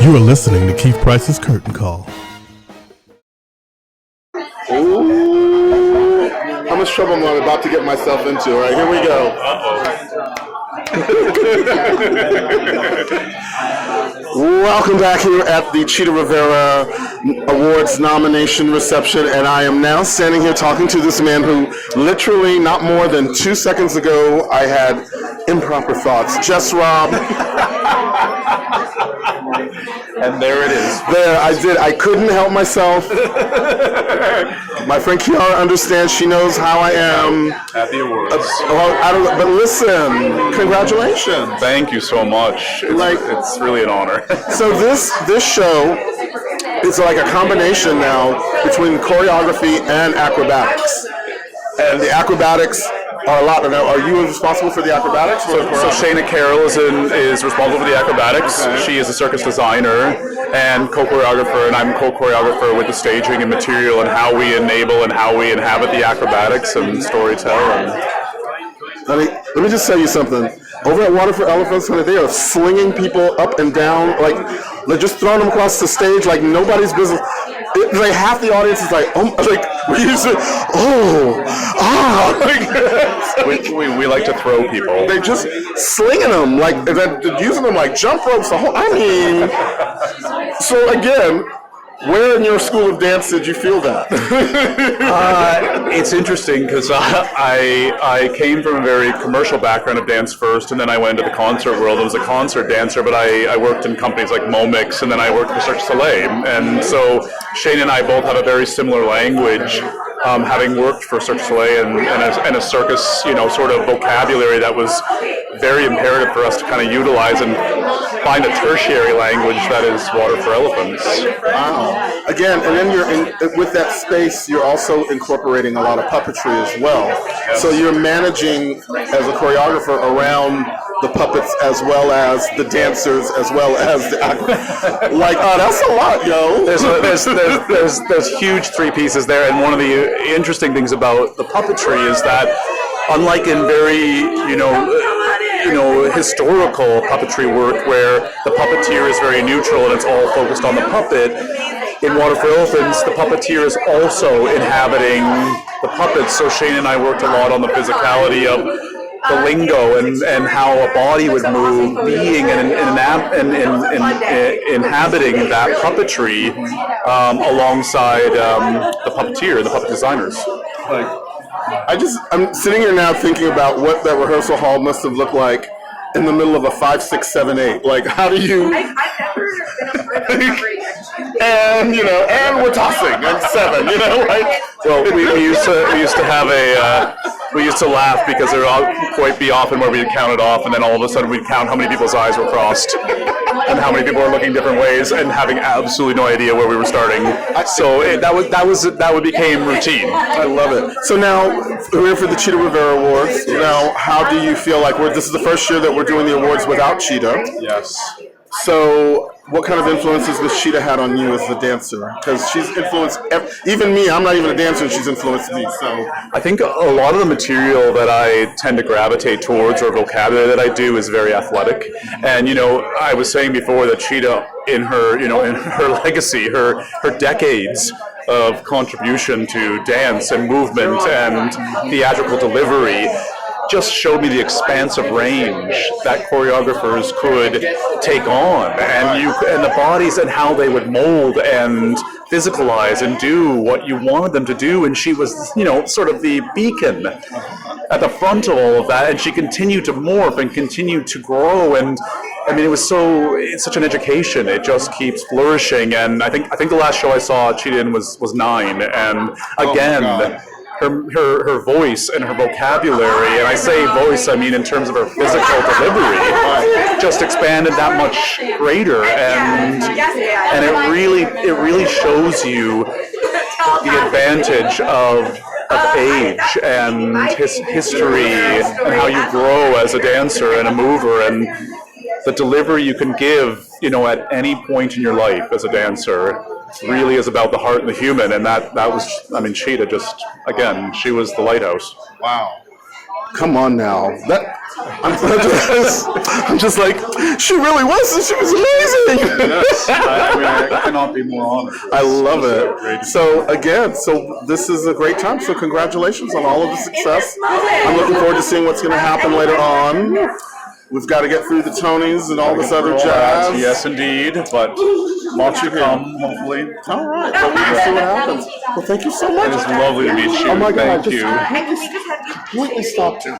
You are listening to Keith Price's Curtain Call. Ooh, how much trouble am I about to get myself into? All right, here we go. Welcome back here at the Chita Rivera Awards nomination reception, and I am now standing here talking to this man who literally not more than 2 seconds ago I had improper thoughts. Just Robb. And there it is. There, I did. I couldn't help myself. My friend Kiara understands. She knows how I am. At the awards. But listen, congratulations. Thank you so much. It's really an honor. So this show is like a combination now between choreography and acrobatics. And the acrobatics are a lot. Now, are you responsible for the acrobatics? So Shayna Carroll is responsible for the acrobatics. Okay. She is a circus designer and co-choreographer, and I'm co-choreographer with the staging and material and how we enable and how we inhabit the acrobatics and storytelling. Honey, let me just tell you something. Over at Water for Elephants, honey, they are slinging people up and down, like they're just throwing them across the stage like nobody's business. Like half the audience is like, we like to throw people. They're just slinging them, like they're using them like jump ropes. So again, where in your school of dance did you feel that? It's interesting because I came from a very commercial background of dance first, and then I went into the concert world. I was a concert dancer, but I worked in companies like Momix, and then I worked for Cirque du Soleil. And so Shane and I both have a very similar language, having worked for Cirque du Soleil and a circus, sort of vocabulary that was very imperative for us to kind of utilize and find a tertiary language that is Water for Elephants. Wow. Again, and then with that space, you're also incorporating a lot of puppetry as well. Yes. So you're managing as a choreographer around the puppets as well as the dancers as well as the actors. That's a lot, yo. There's huge three pieces there, and one of the interesting things about the puppetry is that, unlike in very historical puppetry work where the puppeteer is very neutral and it's all focused on the puppet, in Water for Elephants, the puppeteer is also inhabiting the puppets. So Shane and I worked a lot on the physicality of the lingo and how a body would move, being and inhabiting that puppetry alongside the puppeteer, the puppet designers. I'm sitting here now thinking about what that rehearsal hall must have looked like in the middle of a 5, 6, 7, 8. Like, how do you? I've never been a part of recovery. And we're tossing at 7. Well, we used to have we used to laugh because there would quite be often where we'd count it off, and then all of a sudden we'd count how many people's eyes were crossed and how many people were looking different ways and having absolutely no idea where we were starting. So that became routine. I love it. So now we're here for the Chita Rivera Awards. Now, how do you feel like this is the first year that we're doing the awards without Chita? Yes. So, what kind of influences has Chita had on you as the dancer? Because she's influenced even me. I'm not even a dancer, and she's influenced me. So, I think a lot of the material that I tend to gravitate towards, or vocabulary that I do, is very athletic. And I was saying before that Chita, in her legacy, her decades of contribution to dance and movement and theatrical delivery, just showed me the expansive range that choreographers could take on, and the bodies and how they would mold and physicalize and do what you wanted them to do. And she was, sort of the beacon at the front of all of that, and she continued to morph and continued to grow. And I mean, it's such an education. It just keeps flourishing. And I think the last show I saw Chita in was 9, and again. Her voice and her vocabulary, and I say voice, I mean in terms of her physical delivery, just expanded that much greater, and it really shows you the advantage of age and history and how you grow as a dancer and a mover, and the delivery you can give, at any point in your life as a dancer. Really is about the heart and the human, and that was, Chita just, again, she was the lighthouse. Wow. Come on now. I'm just like, she really was, and she was amazing. Yes, I cannot be more honored. I love it. So again, this is a great time. So congratulations on all of the success. I'm looking forward to seeing what's going to happen later on. We've got to get through the Tonys and all this other jazz. Yes, indeed. But lots to come, hopefully. All right. Well, we'll see what happens. Well, thank you so much. It is lovely to meet you. Oh my God! Thank you. Can we just have you Completely stopped you.